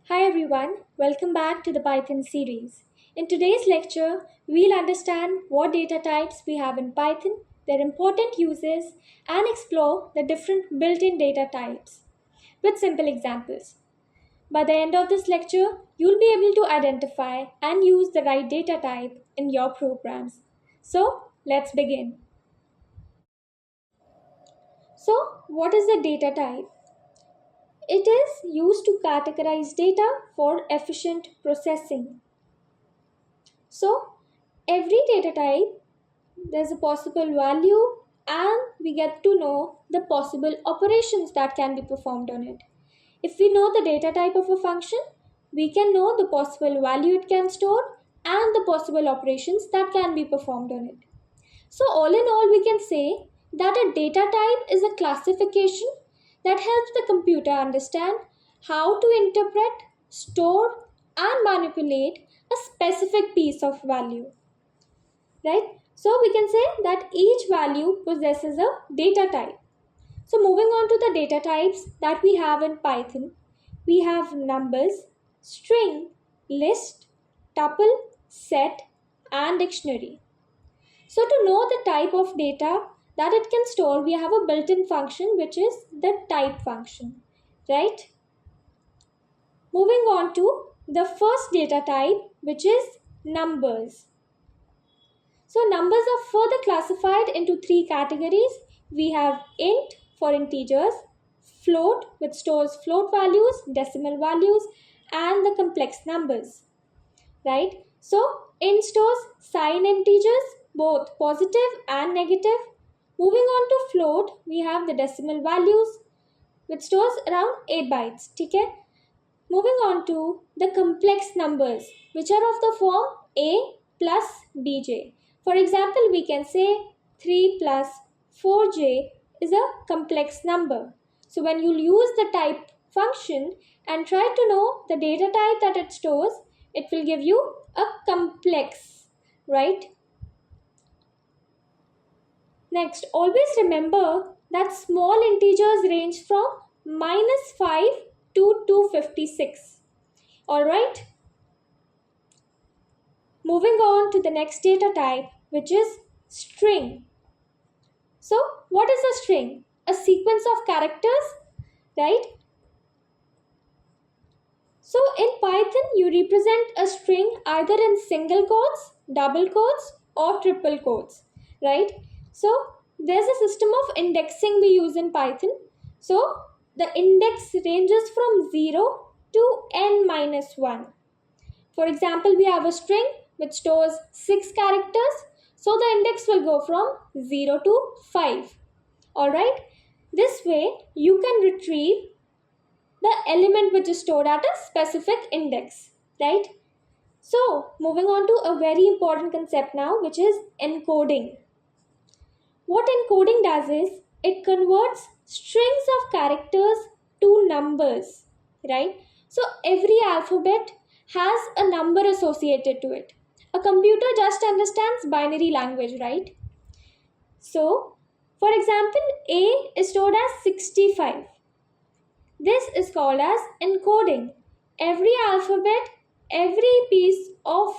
Hi everyone, welcome back to the Python series. In today's lecture, we'll understand what data types we have in Python, their important uses, and explore the different built-in data types with simple examples. By the end of this lecture, you'll be able to identify and use the right data type in your programs. So, let's begin. So, what is a data type? It is used to categorize data for efficient processing. So every data type, there's a possible value and we get to know the possible operations that can be performed on it. If we know the data type of a function, we can know the possible value it can store and the possible operations that can be performed on it. So all in all, we can say that a data type is a classification that helps the computer understand how to interpret, store, and manipulate a specific piece of value. Right? So we can say that each value possesses a data type. So moving on to the data types that we have in Python, we have numbers, string, list, tuple, set, and dictionary. So to know the type of data that it can store, we have a built-in function which is the type function, right? Moving on to the first data type, which is numbers. So numbers are further classified into three categories. We have int for integers, float which stores float values, decimal values, and the complex numbers, right? So int stores sign integers, both positive and negative. Moving on to float, we have the decimal values which stores around 8 bytes. Okay? Moving on to the complex numbers which are of the form a plus bj. For example, we can say 3 plus 4j is a complex number. So when you use the type function and try to know the data type that it stores, it will give you a complex, right? Next, always remember that small integers range from -5 to 256. Alright? Moving on to the next data type, which is string. So, what is a string? A sequence of characters, right? So, in Python, you represent a string either in single quotes, double quotes, or triple quotes, right? So, there's a system of indexing we use in Python. So, the index ranges from 0 to n minus 1. For example, we have a string which stores 6 characters. So the index will go from 0 to 5. Alright. This way you can retrieve the element which is stored at a specific index. Right. So moving on to a very important concept now, which is encoding. What encoding does is it converts strings of characters to numbers. Right. So every alphabet has a number associated to it. A computer just understands binary language, right? So, for example, A is stored as 65. This is called as encoding. Every alphabet, every piece of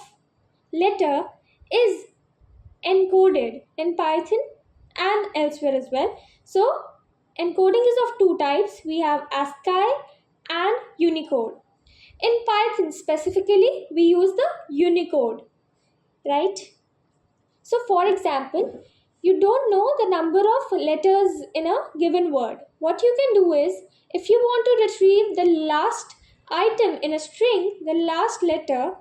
letter is encoded in Python and elsewhere as well. So, encoding is of two types. We have ASCII and Unicode. In Python specifically, we use the Unicode, right? So for example, you don't know the number of letters in a given word. What you can do is, if you want to retrieve the last item in a string, the last letter,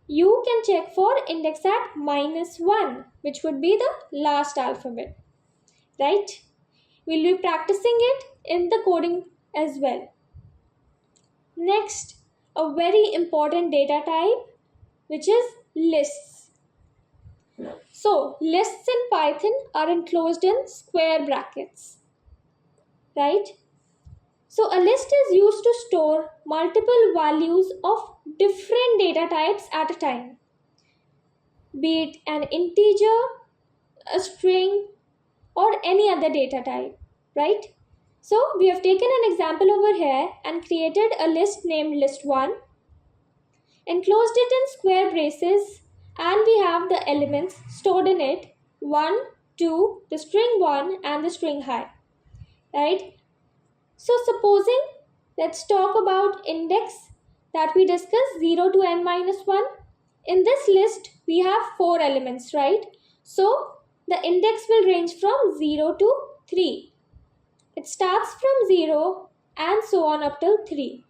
you can check for index at -1, which would be the last alphabet, right? We'll be practicing it in the coding as well. Next, a very important data type, which is lists. So, lists in Python are enclosed in square brackets, right? So, a list is used to store multiple values of different data types at a time, be it an integer, a string, or any other data type, right? So, we have taken an example over here and created a list named list1. enclosed it in square braces, and we have the elements stored in it 1, 2, the string 1 and the string high, right? So supposing, let's talk about index that we discussed 0 to n minus 1. In this list, we have 4 elements, right? So the index will range from 0 to 3. It starts from 0 and so on up till 3.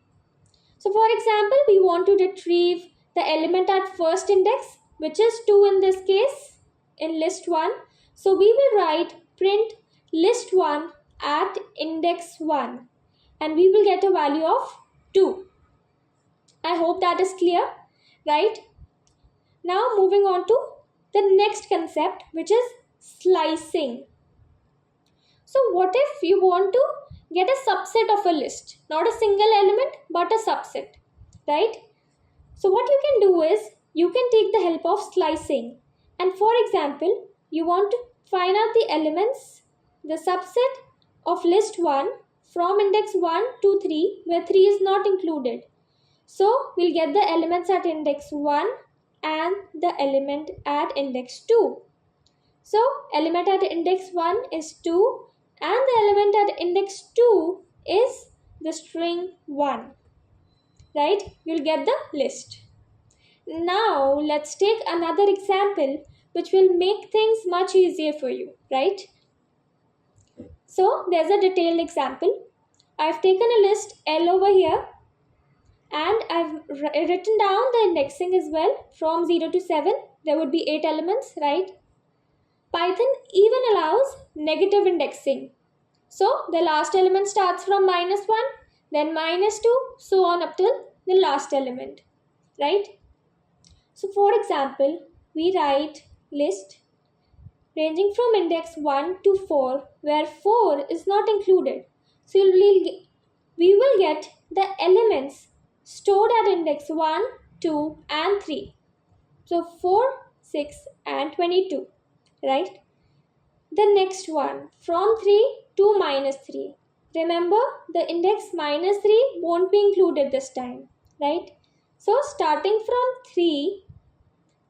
So for example, we want to retrieve the element at first index, which is 2 in this case, in list 1. So we will write print list 1 at index 1 and we will get a value of 2. I hope that is clear, right? Now moving on to the next concept, which is slicing. So what if you want to get a subset of a list, not a single element but a subset, right? So what you can do is you can take the help of slicing, and for example you want to find out the elements, the subset of list 1 from index 1 to 3 where 3 is not included. So we'll get the elements at index 1 and the element at index 2. So element at index 1 is 2 and the element at index 2 is the string 1, right? You'll get the list. Now let's take another example which will make things much easier for you, right? So there's a detailed example. I've taken a list L over here and I've written down the indexing as well from 0 to 7. There would be 8 elements, right? Python even allows negative indexing. So the last element starts from -1, then -2, so on up till the last element, right? So for example, we write list ranging from index 1 to 4 where 4 is not included. So we will get the elements stored at index 1, 2 and 3. So 4, 6 and 22, right? The next one from 3 to -3. Remember, the index -3 won't be included this time, right? So starting from 3,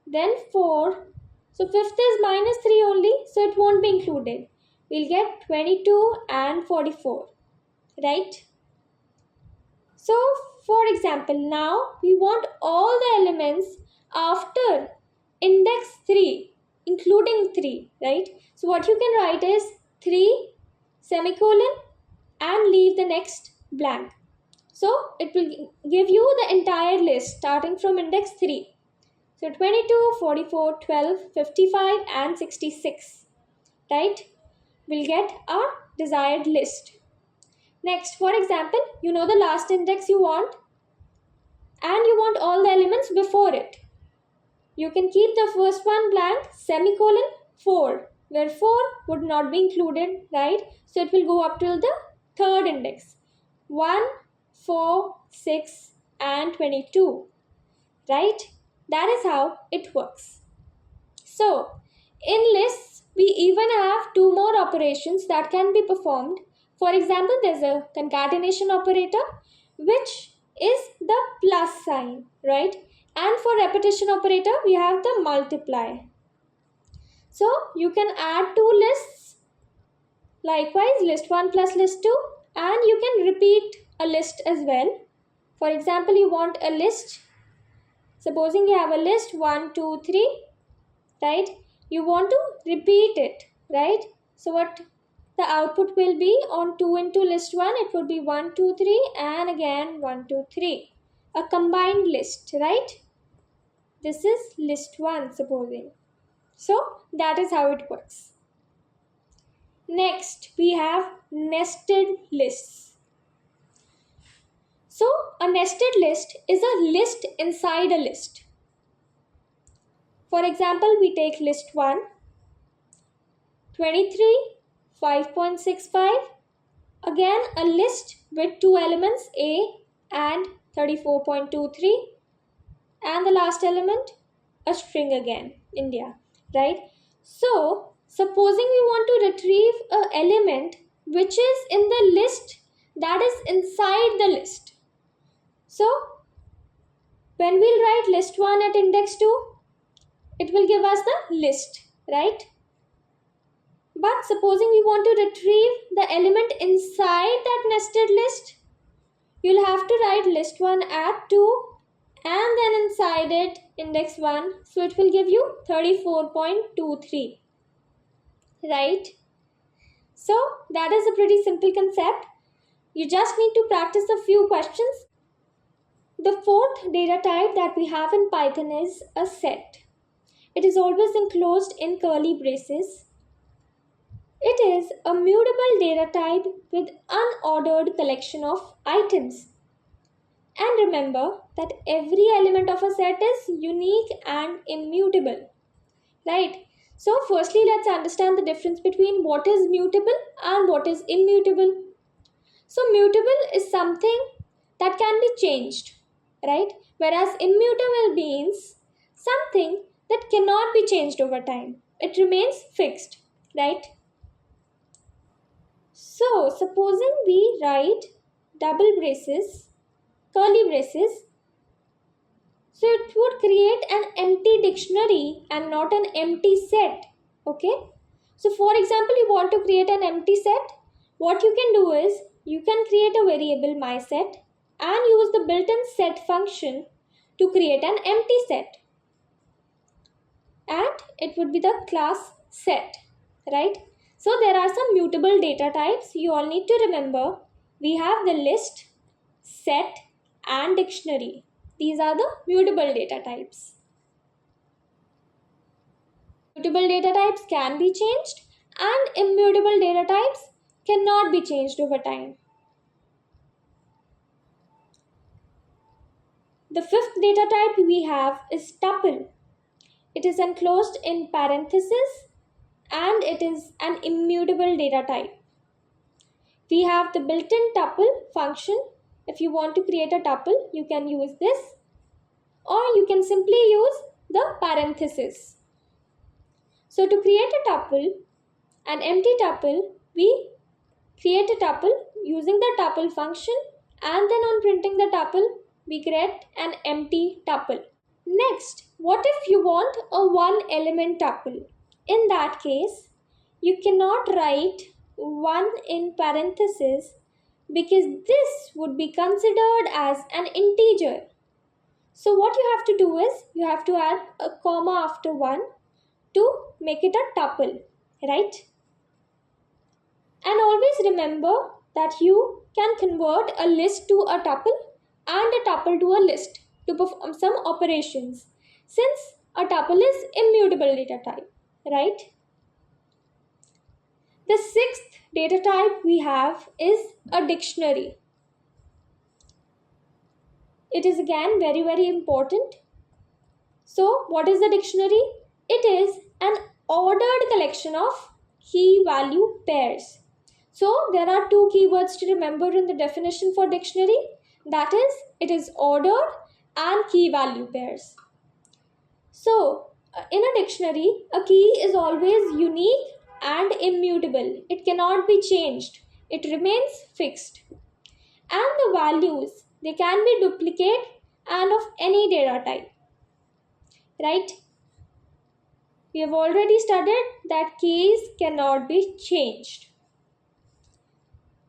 then 4. So fifth is -3 only, so it won't be included. We'll get 22 and 44, right? So for example, now we want all the elements after index 3, including 3, right? So what you can write is 3 semicolon and leave the next blank. So it will give you the entire list starting from index 3. So 22, 44, 12, 55 and 66, right? We'll get our desired list. Next, for example, you know the last index you want and you want all the elements before it. You can keep the first one blank, semicolon 4, where 4 would not be included, right? So it will go up till the third index. 1, 4, 6 and 22, right? That is how it works. So in lists, we even have 2 more operations that can be performed. For example, there's a concatenation operator, which is the plus sign, right? And for repetition operator, we have the multiply. So you can add 2 lists, likewise list 1 plus list 2, and you can repeat a list as well. For example, you want a list, supposing you have a list 1, 2, 3, right? You want to repeat it, right? So what the output will be on 2 into list 1, it would be 1, 2, 3 and again 1, 2, 3. A combined list, right? This is list 1, supposing. So that is how it works. Next, we have nested lists. So a nested list is a list inside a list. For example, we take list 1, 23, 5.65, again a list with 2 elements A and 34.23, and the last element a string again, India, right? So supposing we want to retrieve an element which is in the list that is inside the list. So When we'll write list 1 at index 2, it will give us the list, right? But supposing we want to retrieve the element inside that nested list, you'll have to write list 1 at 2 and then inside it index 1. So it will give you 34.23, right? So that is a pretty simple concept. You just need to practice a few questions. The fourth data type that we have in Python is a set. It is always enclosed in curly braces. It is a mutable data type with unordered collection of items. And remember that every element of a set is unique and immutable, right? So firstly, let's understand the difference between what is mutable and what is immutable. So mutable is something that can be changed, right? Whereas immutable means something that cannot be changed over time. It remains fixed, right? So supposing we write double braces, curly braces, so it would create an empty dictionary and not an empty set, okay? So for example, you want to create an empty set, what you can do is, you can create a variable mySet and use the built-in set function to create an empty set. And it would be the class set, right? So there are some mutable data types you all need to remember. We have the list, set, and dictionary. These are the mutable data types. Mutable data types can be changed and immutable data types cannot be changed over time. The fifth data type we have is tuple. It is enclosed in parentheses and it is an immutable data type. We have the built-in tuple function. If you want to create a tuple, you can use this, or you can simply use the parentheses. So to create a tuple, an empty tuple, we create a tuple using the tuple function, and then on printing the tuple, we create an empty tuple. Next, what if you want a one element tuple? In that case, you cannot write 1 in parentheses because this would be considered as an integer. So what you have to do is, you have to add a comma after 1 to make it a tuple, right? And always remember that you can convert a list to a tuple and a tuple to a list to perform some operations, since a tuple is immutable data type, right? The sixth data type we have is a dictionary. It is again very, very important. So what is the dictionary? It is an ordered collection of key value pairs. So there are two keywords to remember in the definition for dictionary. That is, it is ordered and key value pairs. So in a dictionary, a key is always unique and immutable. It cannot be changed. It remains fixed. And the values, they can be duplicate and of any data type, right? We have already studied that keys cannot be changed.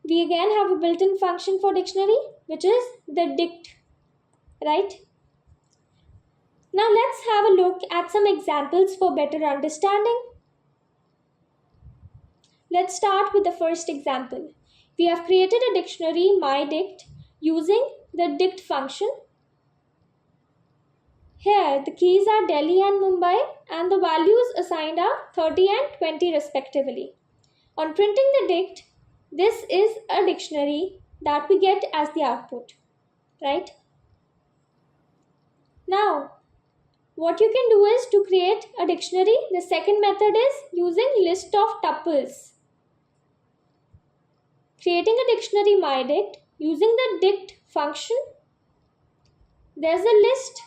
We again have a built-in function for dictionary, which is the dict, right? Now let's have a look at some examples for better understanding. Let's start with the first example. We have created a dictionary myDict using the dict function. Here the keys are Delhi and Mumbai and the values assigned are 30 and 20 respectively. On printing the dict, this is a dictionary that we get as the output, right? Now, what you can do is to create a dictionary. The second method is using list of tuples. Creating a dictionary myDict using the dict function. There's a list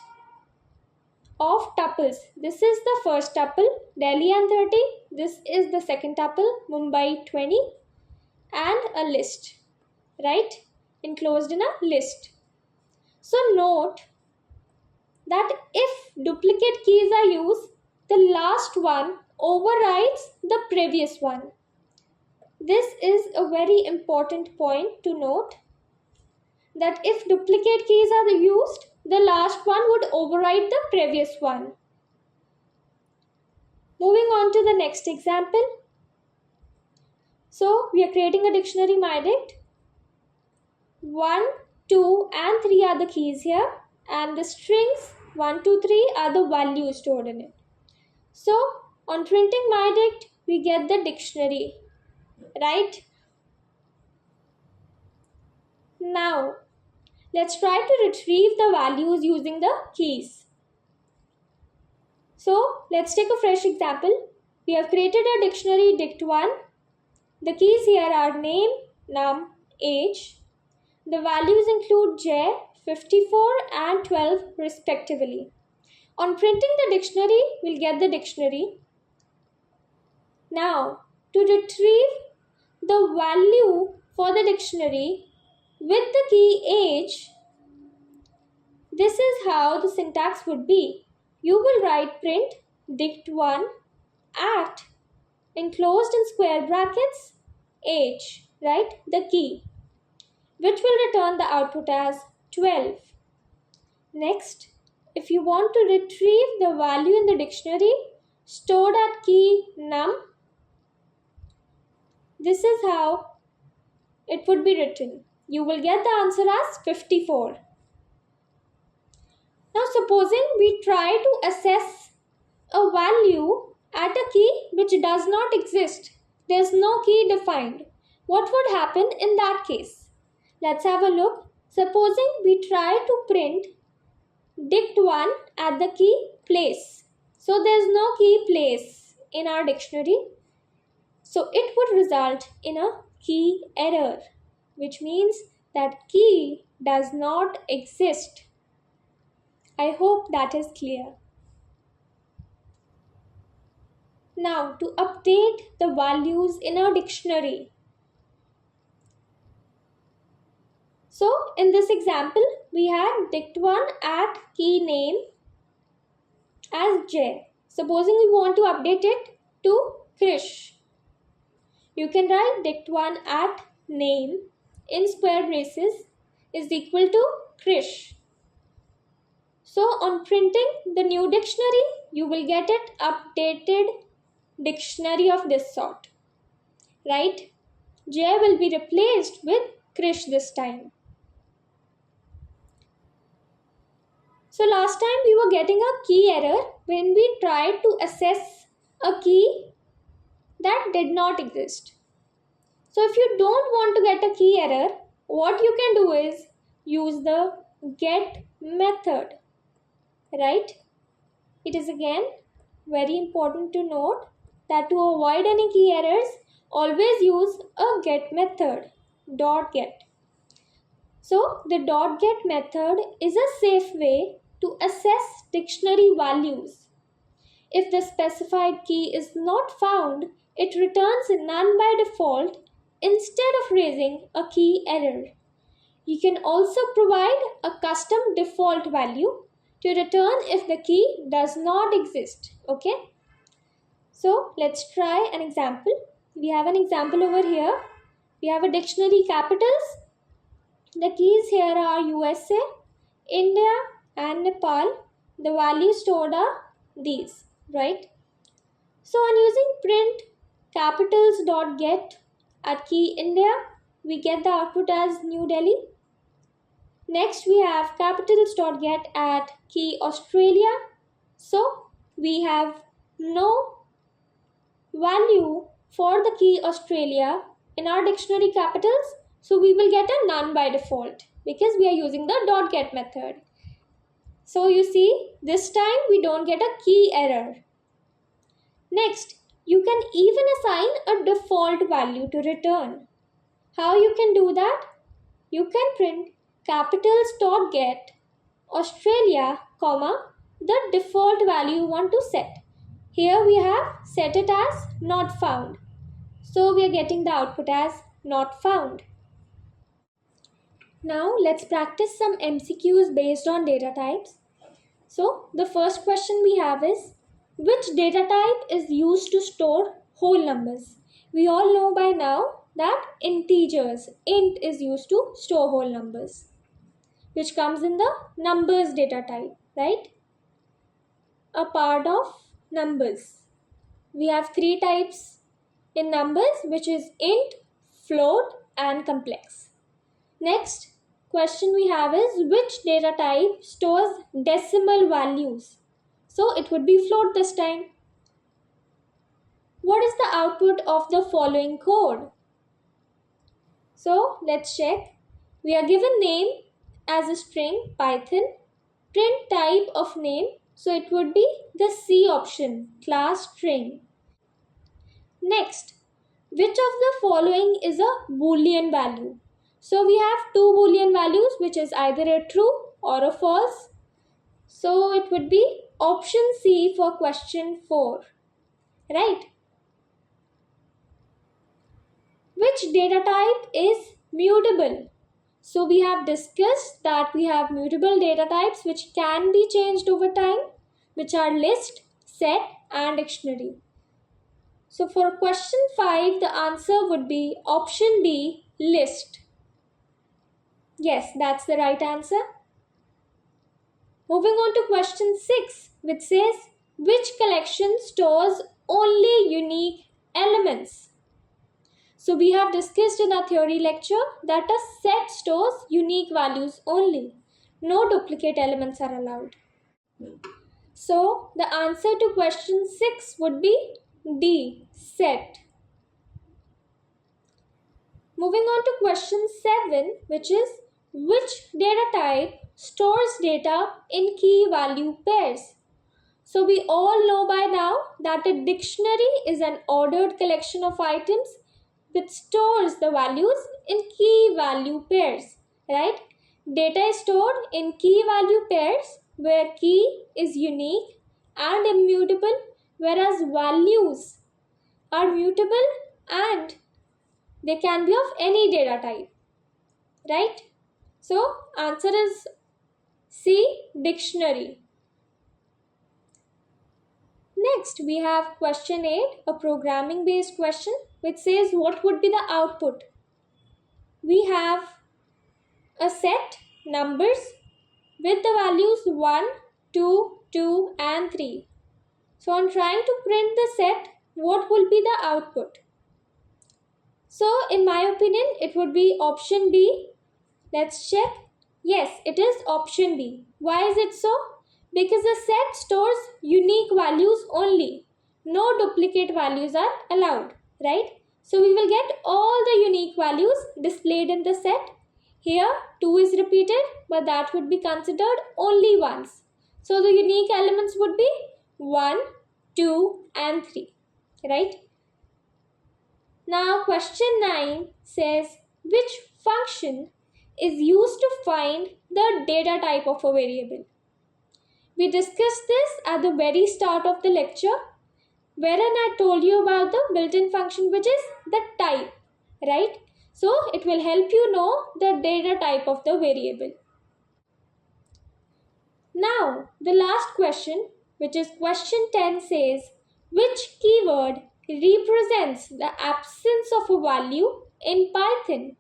of tuples. This is the first tuple, Delhi and 30. This is the second tuple, Mumbai 20, and a list, right? Enclosed in a list. So note that if duplicate keys are used, the last one overrides the previous one. This is a very important point to note, that if duplicate keys are used, the last one would override the previous one. Moving on to the next example. So we are creating a dictionary MyDict. 1, 2 and 3 are the keys here, and the strings 1, 2, 3 are the values stored in it. So on printing MyDict, we get the dictionary, right? Now let's try to retrieve the values using the keys. So let's take a fresh example. We have created a dictionary dict1. The keys here are name, num, age. The values include J, 54 and 12 respectively. On printing the dictionary, we'll get the dictionary. Now, to retrieve the value for the dictionary with the key age, this is how the syntax would be. You will write print dict1 at enclosed in square brackets age, right, the key, which will return the output as 12. Next, if you want to retrieve the value in the dictionary stored at key num, this is how it would be written. You will get the answer as 54. Now supposing we try to assess a value at a key which does not exist. There is no key defined. What would happen in that case? Let's have a look. Supposing we try to print dict1 at the key place. So there is no key place in our dictionary. So it would result in a key error, which means that key does not exist. I hope that is clear. Now to update the values in our dictionary. So in this example, we had dict1 at key name as J. Supposing we want to update it to Krish. You can write dict1 at name in square braces is equal to Krish. So on printing the new dictionary, you will get it updated dictionary of this sort, right? J will be replaced with Krish this time. So last time we were getting a key error when we tried to assess a key that did not exist. So if you don't want to get a key error, what you can do is use the get method, right? It is again very important to note that to avoid any key errors, always use a get method, .get. So the .get method is a safe way to assess dictionary values. If the specified key is not found, it returns none by default instead of raising a key error. You can also provide a custom default value to return if the key does not exist. Okay. So let's try an example. We have an example over here. We have a dictionary capitals. The keys here are USA, India and Nepal. The values stored are these, right? So on using print capitals.get at key India, we get the output as New Delhi. Next we have capitals.get at key Australia. So we have no value for the key Australia in our dictionary capitals. So we will get a none by default because we are using the .get method. So you see, this time we don't get a key error. Next, you can even assign a default value to return. How you can do that? You can print capitals.get Australia, comma, the default value you want to set. Here we have set it as not found. So we are getting the output as not found. Now let's practice some MCQs based on data types. So the first question we have is, which data type is used to store whole numbers? We all know by now that integers, int, is used to store whole numbers, which comes in the numbers data type, right? A part of numbers. We have three types in numbers, which is int, float, and complex. Next question we have is, which data type stores decimal values? So it would be float this time. What is the output of the following code? So let's check. We are given name as a string Python, print type of name, so it would be the C option, class string. Next, which of the following is a Boolean value? So we have two Boolean values, which is either a true or a false. So it would be option C for question 4, right? Which data type is mutable? So we have discussed that we have mutable data types which can be changed over time, which are list, set, and dictionary. So for question 5, the answer would be option B, list. Yes, that's the right answer. Moving on to question 6, which says, which collection stores only unique elements? So we have discussed in our theory lecture that a set stores unique values only. No duplicate elements are allowed. So the answer to question 6 would be D, set. Moving on to question 7, which is, which data type stores data in key value pairs? So we all know by now that a dictionary is an ordered collection of items which stores the values in key value pairs, right? Data is stored in key value pairs where key is unique and immutable, whereas values are mutable and they can be of any data type, right? So answer is C, dictionary. Next, we have question 8, a programming based question, which says, what would be the output? We have a set numbers with the values 1, 2, 2, and 3. So on trying to print the set, what will be the output? So in my opinion, it would be option B. Let's check. Yes, it is option B. Why is it so? Because the set stores unique values only. No duplicate values are allowed, right? So we will get all the unique values displayed in the set. Here 2 is repeated, but that would be considered only once. So the unique elements would be 1, 2, and 3, right? Now question 9 says, which function is used to find the data type of a variable? We discussed this at the very start of the lecture, wherein I told you about the built-in function, which is the type, right? So it will help you know the data type of the variable. Now the last question, which is question 10, says, which keyword represents the absence of a value in Python?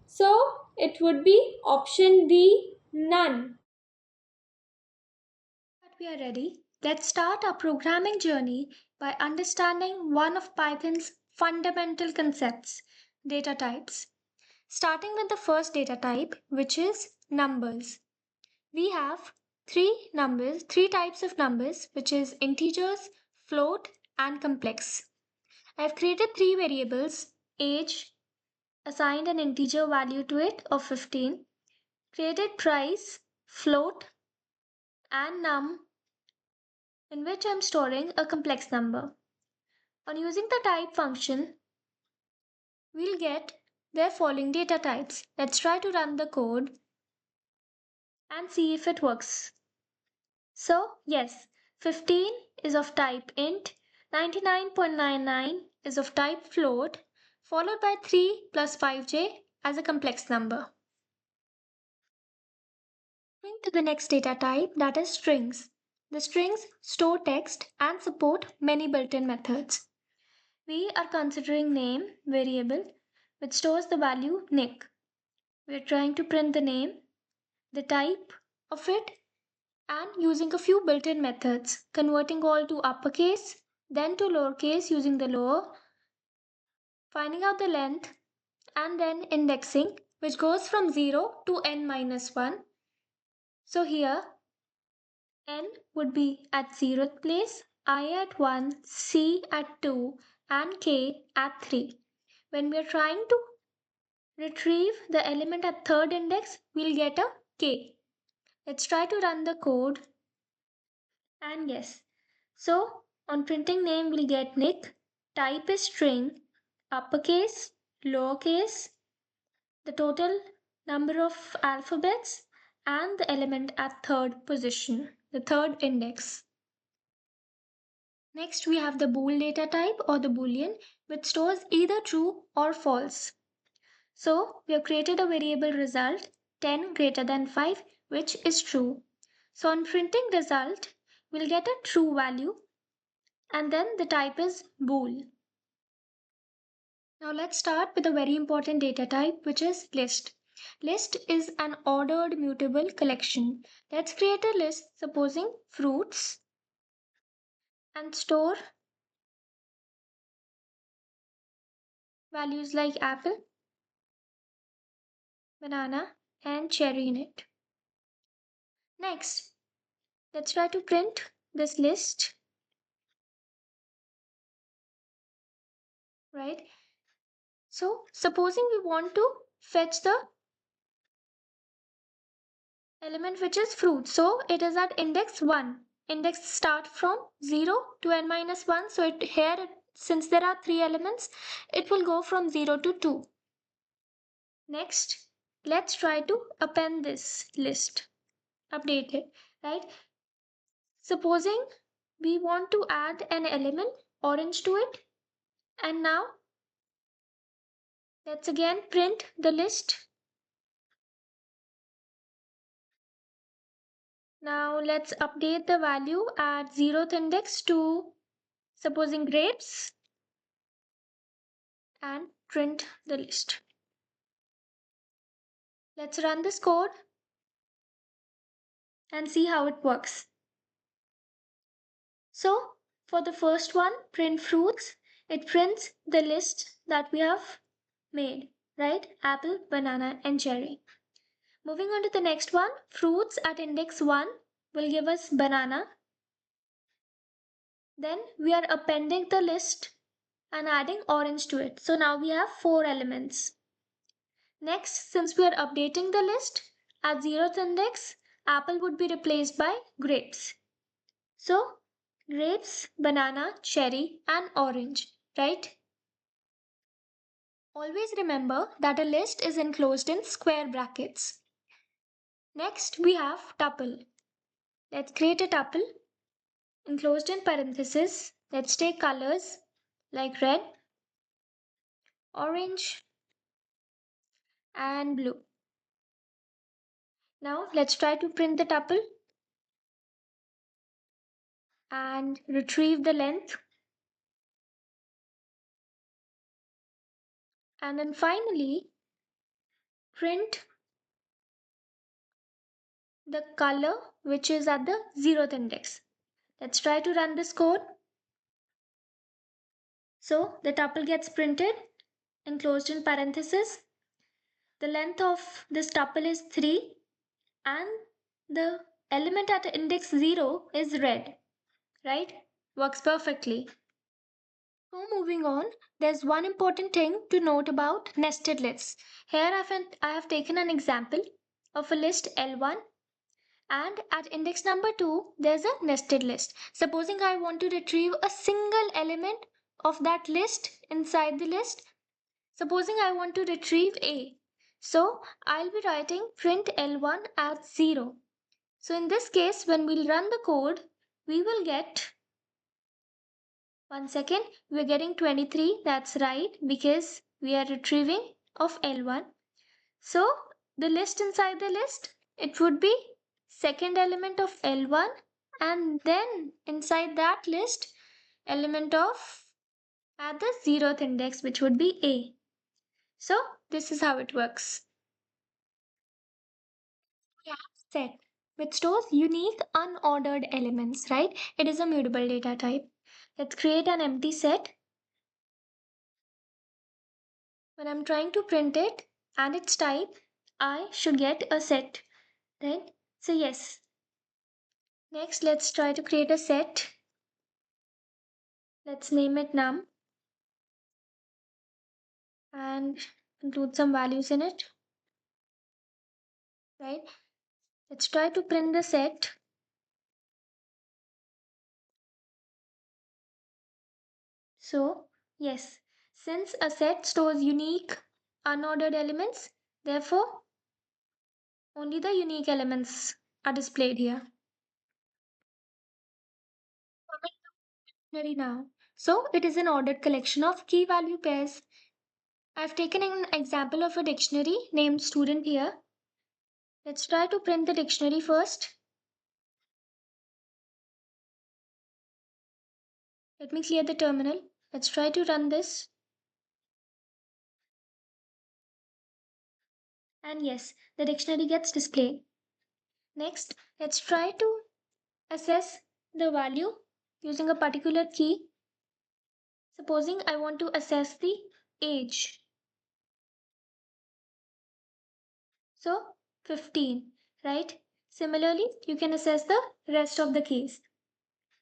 So it would be option D, none. But we are ready. Let's start our programming journey by understanding one of Python's fundamental concepts, data types. Starting with the first data type, which is numbers. We have three types of numbers, which is integers, float, and complex. I've created three variables: age, assigned an integer value to it of 15, created price, float, and num, in which I'm storing a complex number. On using the type function, we'll get their following data types. Let's try to run the code and see if it works. So, yes, 15 is of type int, 99.99 is of type float, followed by 3 plus 5j as a complex number. Moving to the next data type, that is strings. The strings store text and support many built-in methods. We are considering name variable which stores the value Nick. We are trying to print the name, the type of it, and using a few built-in methods, converting all to uppercase, then to lowercase using the lower, finding out the length, and then indexing, which goes from 0 to n minus 1. So here n would be at 0th place, I at 1, C at 2, and K at 3. When we are trying to retrieve the element at third index, we'll get a K. Let's try to run the code and yes. So on printing name, we'll get Nick, type is string, uppercase, lowercase, the total number of alphabets, and the element at third position, the third index. Next, we have the bool data type or the boolean, which stores either true or false. So we have created a variable result 10 greater than 5, which is true. So on printing result, we'll get a true value and then the type is bool. Now let's start with a very important data type, which is list. List is an ordered mutable collection. Let's create a list supposing fruits and store values like apple, banana, and cherry in it. Next, let's try to print this list, right? So supposing we want to fetch the element which is fruit. So it is at index 1. Index start from 0 to n minus 1. So since there are 3 elements, it will go from 0 to 2. Next, let's try to append this list, update it, right? Supposing we want to add an element orange to it, and now let's again print the list. Now let's update the value at 0th index to supposing grapes and print the list. Let's run this code and see how it works. So for the first one, print fruits, it prints the list that we have made, right? Apple, banana, and cherry. Moving on to the next one, fruits at index 1 will give us banana. Then we are appending the list and adding orange to it. So now we have 4 elements. Next, since we are updating the list, at 0th index, apple would be replaced by grapes. So grapes, banana, cherry, and orange, right? Always remember that a list is enclosed in square brackets. Next, we have tuple. Let's create a tuple enclosed in parentheses. Let's take colors like red, orange, and blue. Now let's try to print the tuple and retrieve the length. And then finally, print the color which is at the 0th index. Let's try to run this code. So the tuple gets printed enclosed in parentheses. The length of this tuple is 3 and the element at index 0 is red, right? Works perfectly. So moving on, there's one important thing to note about nested lists. Here I have taken an example of a list L1 and at index number 2 there's a nested list. Supposing I want to retrieve a single element of that list inside the list. Supposing I want to retrieve A. So I'll be writing print L1 at 0. So in this case when we'll run the code we will get, one second, we're getting 23. That's right, because we are retrieving of L1. So the list inside the list, it would be second element of L1, and then inside that list, element of at the 0th index, which would be A. So this is how it works. We have set, which stores unique unordered elements, right? It is a mutable data type. Let's create an empty set. When I'm trying to print it and its type, I should get a set, right? So yes. Next, let's try to create a set. Let's name it num and include some values in it, right? Let's try to print the set. So yes, since a set stores unique unordered elements, therefore only the unique elements are displayed here. Dictionary now. So it is an ordered collection of key value pairs. I've taken an example of a dictionary named student here. Let's try to print the dictionary first. Let me clear the terminal. Let's try to run this. And yes, the dictionary gets displayed. Next, let's try to assess the value using a particular key. Supposing I want to assess the age. So 15, right? Similarly, you can assess the rest of the keys,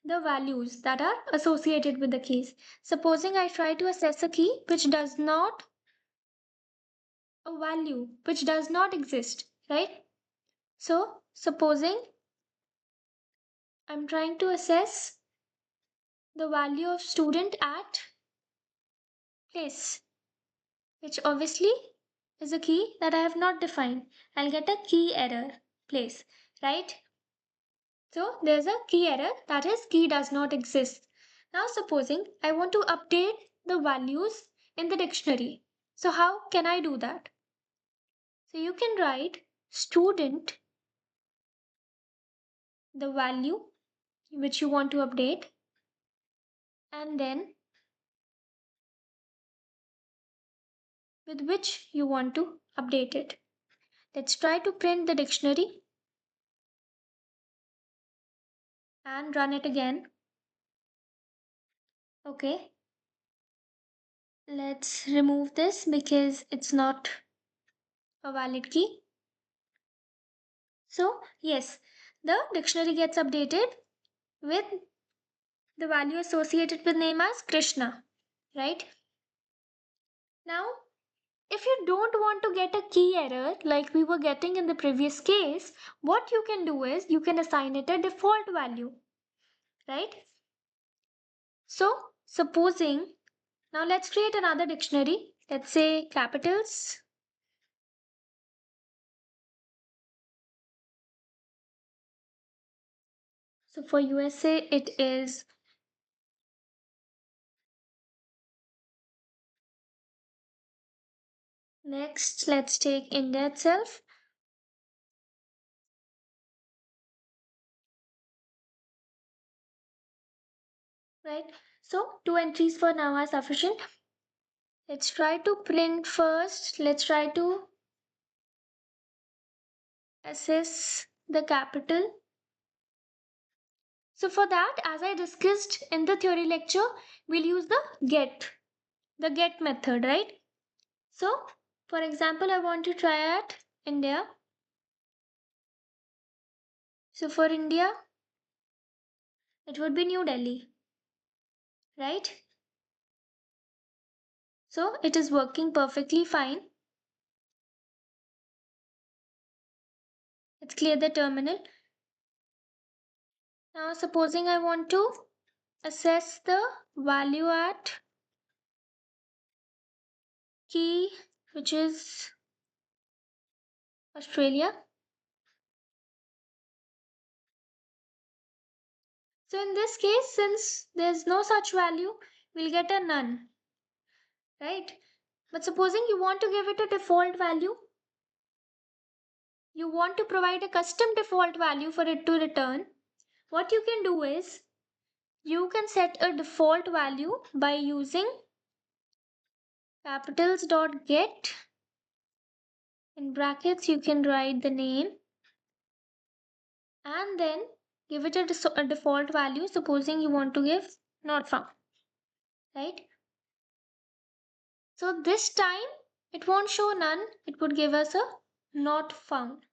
the values that are associated with the keys. Supposing I try to assess a key which does not, a value which does not exist, right? So supposing I'm trying to assess the value of student at place, which obviously is a key that I have not defined. I'll get a key error, place, right? So there's a key error, that is key does not exist. Now supposing I want to update the values in the dictionary. So how can I do that? So you can write student, the value which you want to update, and then with which you want to update it. Let's try to print the dictionary and run it again. Okay, let's remove this because it's not a valid key. So yes, the dictionary gets updated with the value associated with name as Krishna, right? Now, if you don't want to get a key error like we were getting in the previous case, what you can do is you can assign it a default value, right? So, supposing, now let's create another dictionary. Let's say capitals. So for USA, it is next. Let's take India itself. Right, so two entries for now are sufficient. Let's try to print first. Let's try to assess the capital. So for that, as I discussed in the theory lecture, we'll use the get method, right? So for example, I want to try at India. So for India, it would be New Delhi, right? So it is working perfectly fine. Let's clear the terminal. Now supposing I want to assess the value at key, which is Australia. So in this case, since there's no such value, we'll get a none, right? But supposing you want to give it a default value, you want to provide a custom default value for it to return, what you can do is you can set a default value by using capitals.get. In brackets, you can write the name and then give it a default value. Supposing you want to give not found, right? So this time it won't show none, it would give us a not found.